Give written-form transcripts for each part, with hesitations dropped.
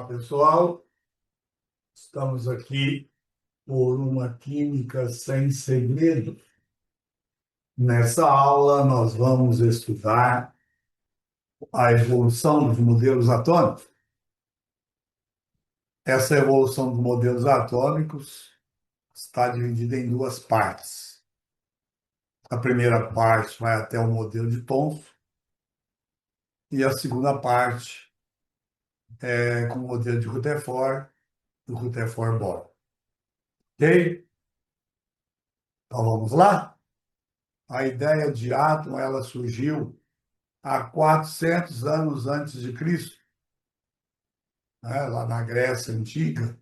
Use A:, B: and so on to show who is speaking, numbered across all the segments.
A: Olá, pessoal. Estamos aqui por uma Química Sem Segredo. Nessa aula, nós vamos estudar a evolução dos modelos atômicos. Essa evolução dos modelos atômicos está dividida em duas partes. A primeira parte vai até o modelo de Thomson e a segunda parte é com o modelo de Rutherford e o Rutherford-Bohr. Ok? Então, vamos lá? A ideia de átomo, ela surgiu há 400 anos antes de Cristo, né? Lá na Grécia Antiga,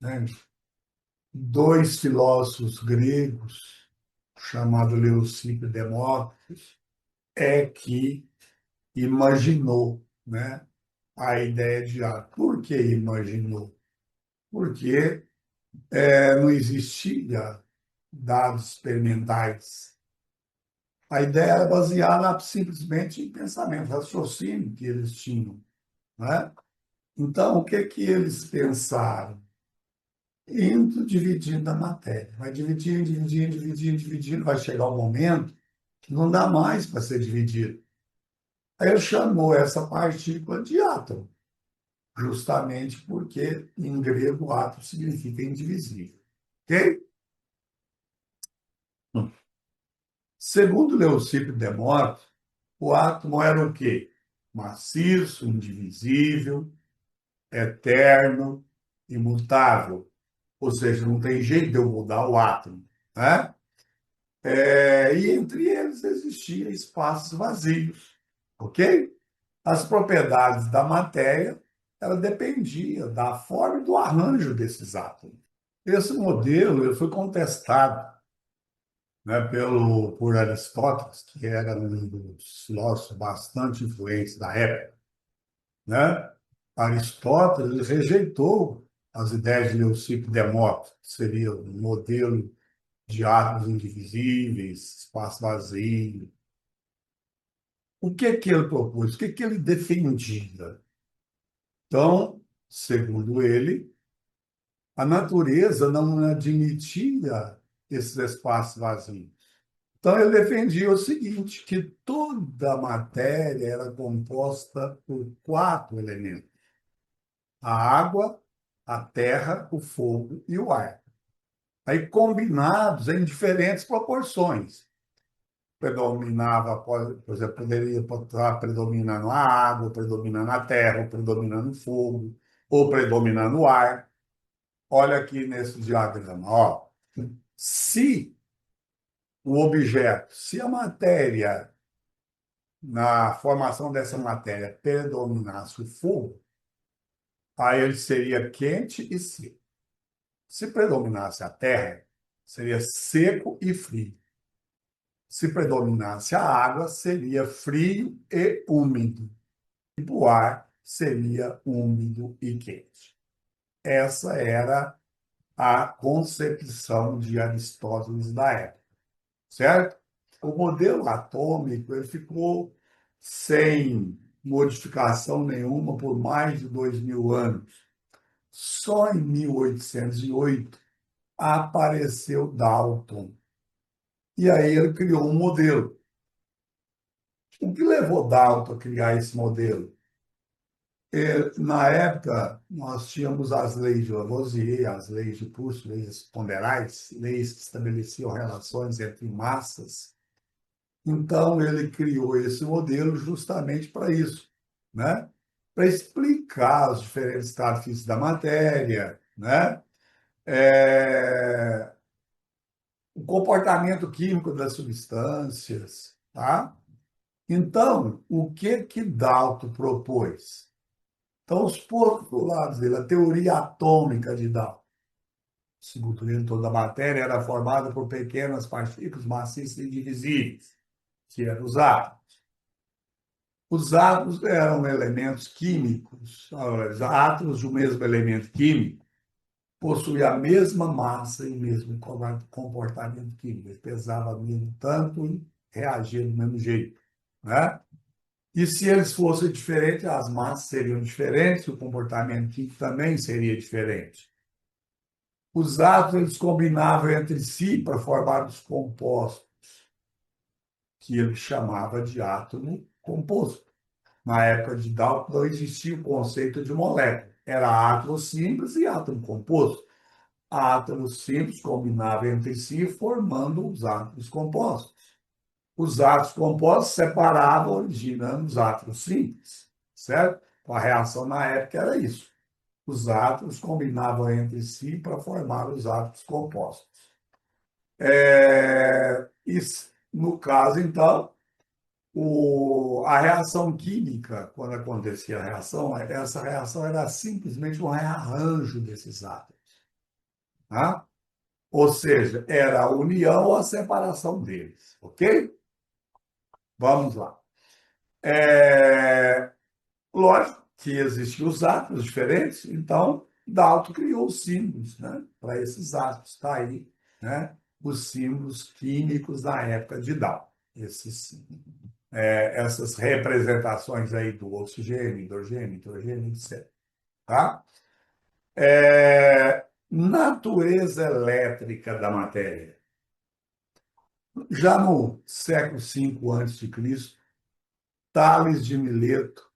A: né? Dois filósofos gregos, chamado Leucipo e Demócrito, é que imaginou, né, a ideia de átomo. Por que imaginou? Porque não existia dados experimentais. A ideia era baseada simplesmente em pensamento, raciocínio que eles tinham, né? Então, o que que eles pensaram? Indo dividindo a matéria. Vai dividindo, dividindo, dividindo, dividindo, vai chegar um momento que não dá mais para ser dividido. Aí ele chamou essa partícula de átomo, justamente porque em grego átomo significa indivisível. Ok? Segundo Leucipo e Demócrito, o átomo era o quê? Maciço, indivisível, eterno, imutável. Ou seja, não tem jeito de eu mudar o átomo, né? E entre eles existiam espaços vazios, ok? As propriedades da matéria, ela dependia da forma e do arranjo desses átomos. Esse modelo ele foi contestado, né, por Aristóteles, que era um dos filósofos bastante influentes da época, né? Aristóteles rejeitou as ideias de Leucipo e Demócrito, que seria o modelo de átomos indivisíveis, espaço vazio. O que que ele propôs? O que que ele defendia? Então, segundo ele, a natureza não admitia esses espaços vazios. Então, ele defendia o seguinte, que toda a matéria era composta por quatro elementos: a água, a terra, o fogo e o ar. Aí combinados em diferentes proporções. Predominava, por exemplo, poderia estar predominando a água, predominando a terra, ou predominando o fogo, ou predominando o ar. Olha aqui nesse diagrama, ó. Se o objeto, se a matéria, na formação dessa matéria, predominasse o fogo, aí ele seria quente e seco. Se predominasse a terra, seria seco e frio. Se predominasse a água, seria frio e úmido. E o ar seria úmido e quente. Essa era a concepção de Aristóteles da época, certo? O modelo atômico ele ficou sem modificação nenhuma por mais de 2000 anos. Só em 1808 apareceu Dalton. E aí ele criou um modelo. O que levou Dalton a criar esse modelo? Na época, nós tínhamos as leis de Lavoisier, as leis de Proust, leis ponderais, leis que estabeleciam relações entre massas. Então, ele criou esse modelo justamente para isso, né? Para explicar os diferentes estados físicos da matéria, né? É, o comportamento químico das substâncias, tá? Então, o que que Dalton propôs? Então, os postulados dele, a teoria atômica de Dalton, segundo ele, toda a matéria era formada por pequenas partículas maciças e indivisíveis, que eram os átomos. Os átomos eram elementos químicos, os átomos do mesmo elemento químico possuem a mesma massa e o mesmo comportamento químico. Eles pesavam mesmo tanto e reagiam do mesmo jeito, né? E se eles fossem diferentes, as massas seriam diferentes, o comportamento químico também seria diferente. Os átomos eles combinavam entre si para formar os compostos, que ele chamava de átomo composto. Na época de Dalton não existia o conceito de molécula. Era átomo simples e átomo composto. Átomos simples combinavam entre si, formando os átomos compostos. Os átomos compostos separavam, originando os átomos simples, certo? Então, a reação na época era isso. Os átomos combinavam entre si para formar os átomos compostos. No caso, então, a reação química, quando acontecia a reação, essa reação era simplesmente um rearranjo desses átomos. Tá? Ou seja, era a união ou a separação deles. Ok? Vamos lá. É, Lógico que existem os átomos diferentes, então Dalton criou os símbolos, né, para esses átomos. Está aí, né, os símbolos químicos da época de Dalton. Essas representações aí do oxigênio, hidrogênio, nitrogênio, etc. Tá? Natureza elétrica da matéria. Já no século V a.C., Tales de Mileto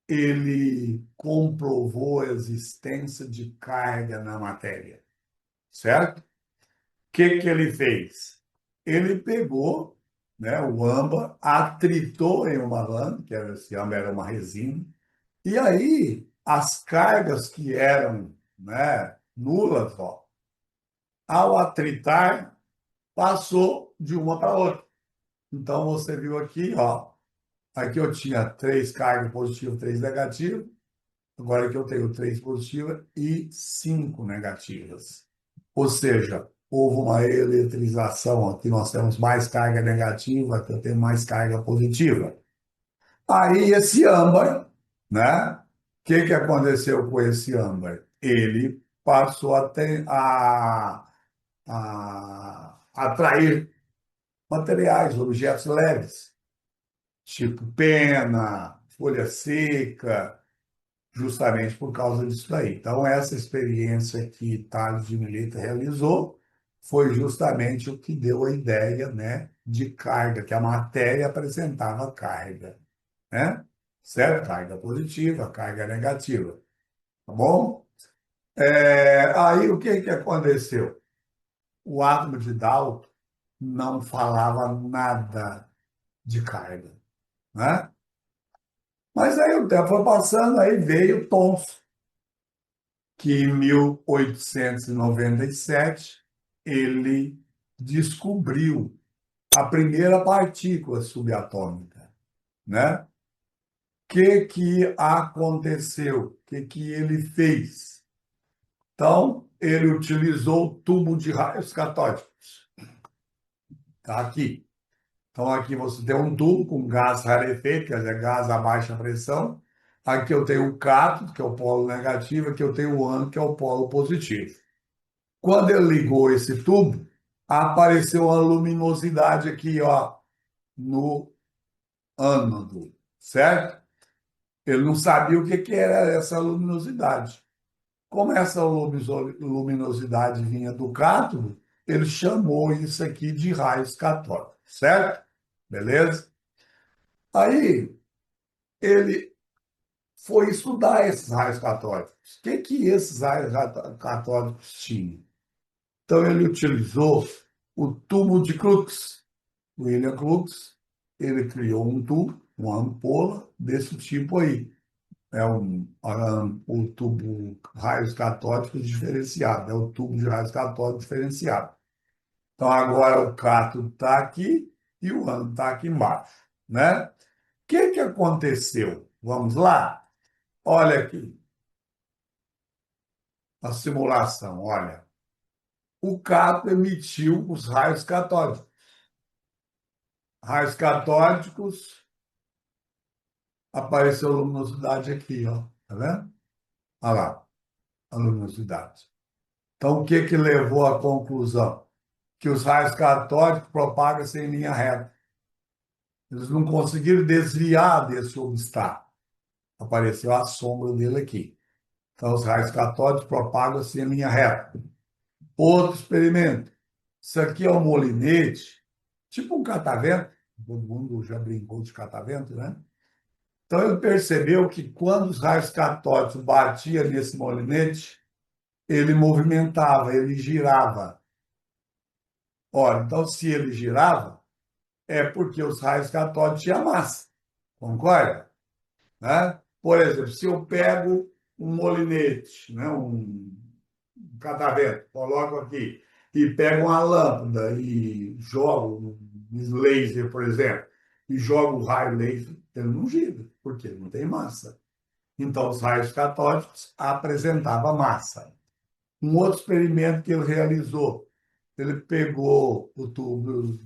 A: ele comprovou a existência de carga na matéria, certo? O que ele fez? Ele pegou, né, o âmbar, atritou em uma lã, esse âmbar era uma resina, e aí as cargas que eram, né, nulas, ó, ao atritar, passou de uma para outra. Então você viu aqui, ó, aqui eu tinha três cargas positivas, três negativas. Agora aqui eu tenho três positivas e cinco negativas. Ou seja, houve uma eletrização. Aqui nós temos mais carga negativa, aqui eu tenho mais carga positiva. Aí esse âmbar, né? O que aconteceu com esse âmbar? Ele passou a atrair materiais, objetos leves, tipo pena, folha seca, justamente por causa disso daí. Então, essa experiência que Tales de Mileto realizou foi justamente o que deu a ideia, né, de carga, que a matéria apresentava carga, né? Certo? Carga positiva, carga negativa. Tá bom? Aí, o que aconteceu? O átomo de Dalton não falava nada de carga, né? Mas aí o tempo foi passando, aí veio Thomson, que em 1897 ele descobriu a primeira partícula subatômica, né? O que aconteceu? Que ele fez? Então, ele utilizou o tubo de raios catódicos. Está aqui. Então, aqui você tem um tubo com gás rarefeito, quer dizer, gás a baixa pressão. Aqui eu tenho o cátodo, que é o polo negativo, aqui eu tenho o ânodo, que é o polo positivo. Quando ele ligou esse tubo, apareceu uma luminosidade aqui, ó, no ânodo, certo? Ele não sabia o que era essa luminosidade. Como essa luminosidade vinha do cátodo, ele chamou isso aqui de raios catódicos, certo? Beleza? Aí ele foi estudar esses raios catódicos. O que esses raios catódicos tinham? Então ele utilizou o tubo de Crookes. William Crookes, ele criou um tubo, uma ampola desse tipo aí. O tubo raios catódicos diferenciado, é o tubo de raios catódicos diferenciado. Então, agora o cátodo está aqui e o ânodo está aqui embaixo, né? O que aconteceu? Vamos lá? Olha aqui, a simulação, olha. O cátodo emitiu os raios catódicos. Raios catódicos, apareceu a luminosidade aqui, ó. Tá vendo? Olha lá, a luminosidade. Então, o que levou à conclusão? Que os raios catódicos propagam-se em linha reta. Eles não conseguiram desviar desse obstáculo. Apareceu a sombra dele aqui. Então, os raios catódicos propagam-se em linha reta. Outro experimento. Isso aqui é um molinete, tipo um catavento. Todo mundo já brincou de catavento, né? Então, ele percebeu que quando os raios catódicos batiam nesse molinete, ele movimentava, ele girava. Ora, então, se ele girava, é porque os raios catódicos tinham massa. Concorda? Né? Por exemplo, se eu pego um molinete, né, um catavento, coloco aqui, e pego uma lâmpada e jogo um laser, por exemplo, e jogo o raio laser, ele não gira, porque ele não tem massa. Então, os raios catódicos apresentavam massa. Um outro experimento que ele realizou, ele pegou o tubo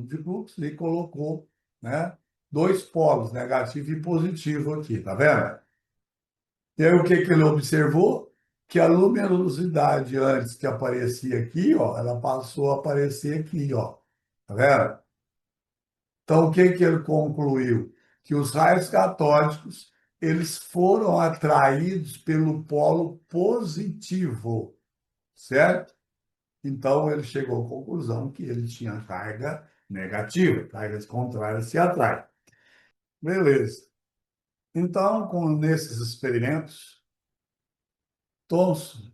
A: de fluxo e colocou, né, dois polos, negativo e positivo aqui, tá vendo? E aí o que que ele observou? Que a luminosidade antes que aparecia aqui, ó, ela passou a aparecer aqui, ó. Tá vendo? Então o que que ele concluiu? Que os raios catódicos, eles foram atraídos pelo polo positivo, certo? Então, ele chegou à conclusão que ele tinha carga negativa, cargas contrárias se atraem. Beleza. Então, nesses experimentos, Thomson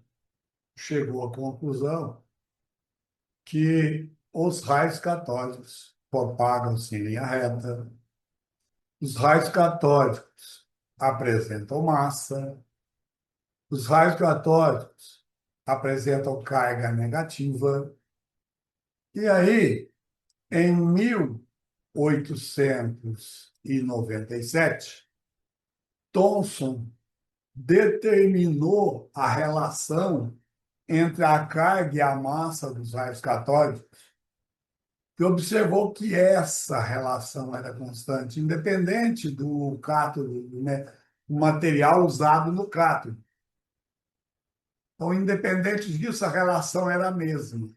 A: chegou à conclusão que os raios catódicos propagam-se em linha reta, os raios catódicos apresentam massa, os raios catódicos apresentam carga negativa, e aí, em 1897, Thomson determinou a relação entre a carga e a massa dos raios catódicos e observou que essa relação era constante, independente do cátodo, né, o material usado no cátodo. Então, independente disso, a relação era a mesma.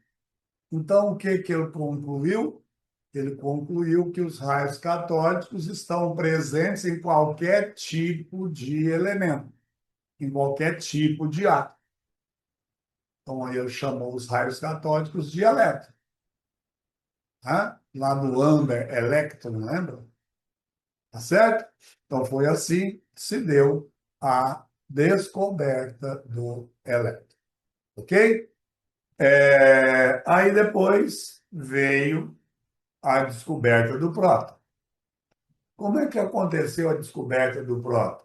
A: Então, o que que ele concluiu? Ele concluiu que os raios catódicos estão presentes em qualquer tipo de elemento, em qualquer tipo de átomo. Então, aí ele chamou os raios catódicos de elétrons. Tá? Lá no Amber Electron, lembra? Tá certo? Então, foi assim que se deu a descoberta do elétron. Ok? Aí depois veio a descoberta do próton. Como é que aconteceu a descoberta do próton?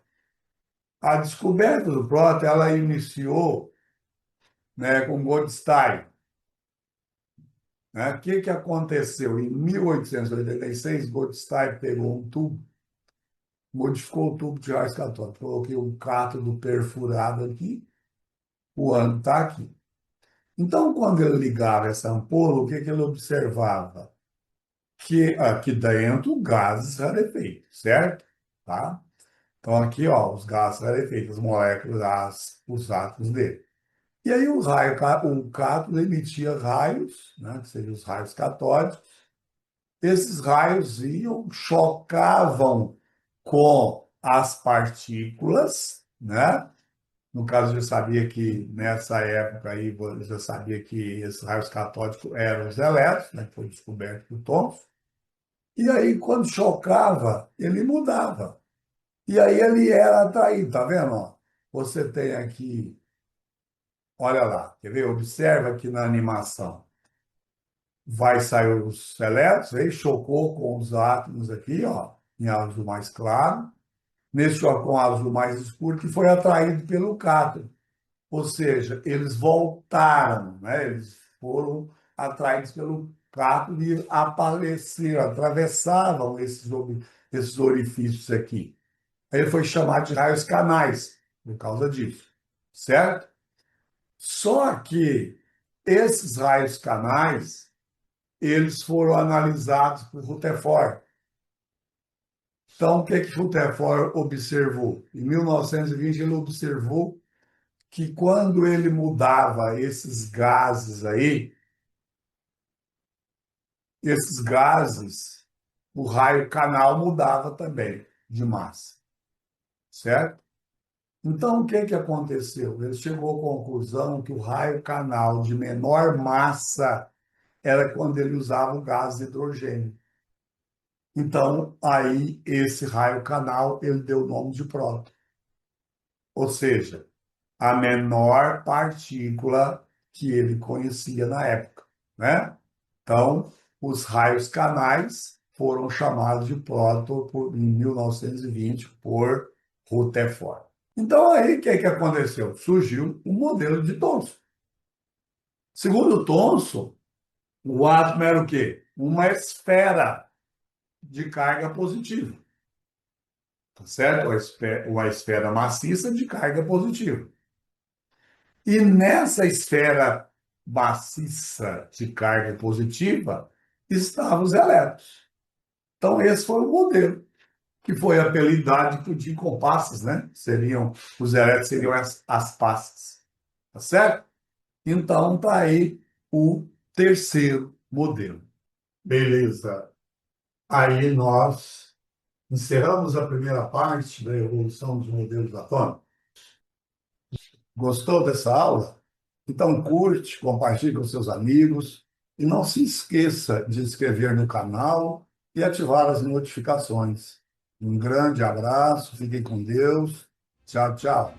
A: A descoberta do próton, ela iniciou, né, com Goldstein. Né? O que que aconteceu? Em 1886, Goldstein pegou um tubo, modificou o tubo de raios catódicos. Coloquei um cátodo perfurado aqui, o ano está aqui. Então, quando ele ligava essa ampola, o que que ele observava? Que aqui dentro gases rarefeitos, certo? Tá? Então, aqui, ó, os gases rarefeitos, as moléculas, os átomos dele. E aí o cátodo emitia raios, né, que seriam os raios catódicos. Esses raios iam, chocavam com as partículas, né? No caso, eu já sabia que nessa época aí, eu já sabia que esses raios catódicos eram os elétrons, né? Que foi descoberto por Thomson. E aí, quando chocava, ele mudava. E aí ele era atraído, tá vendo? Ó? Você tem aqui, olha lá, quer ver? Observa aqui na animação. Vai sair os elétrons, aí chocou com os átomos aqui, ó, em azul mais claro. Nesse chocou com azul mais escuro, que foi atraído pelo cátodo. Ou seja, eles voltaram, né? Eles foram atraídos pelo cátodo e apareceram, atravessavam esses orifícios aqui. Aí ele foi chamado de raios canais, por causa disso, certo? Só que esses raios canais, eles foram analisados por Rutherford. Então, o que que Rutherford observou? Em 1920, ele observou que quando ele mudava esses gases o raio canal mudava também de massa, certo? Então, o que que aconteceu? Ele chegou à conclusão que o raio canal de menor massa era quando ele usava o gás hidrogênio. Então, aí, esse raio canal, ele deu o nome de próton. Ou seja, a menor partícula que ele conhecia na época, né? Então, os raios canais foram chamados de próton em 1920 por Rutherford. Então, aí, o que que aconteceu? Surgiu o modelo de Thomson. Segundo Thomson, o átomo era o quê? Uma esfera de carga positiva, tá certo? Uma esfera maciça de carga positiva. E nessa esfera maciça de carga positiva estavam os elétrons. Então, esse foi o modelo, que foi apelidado de compassas, né? Os elétrons seriam as passas, tá certo? Então, está aí o terceiro modelo. Beleza. Aí nós encerramos a primeira parte da evolução dos modelos atômicos. Gostou dessa aula? Então curte, compartilhe com seus amigos e não se esqueça de inscrever no canal e ativar as notificações. Um grande abraço, fiquem com Deus. Tchau, tchau.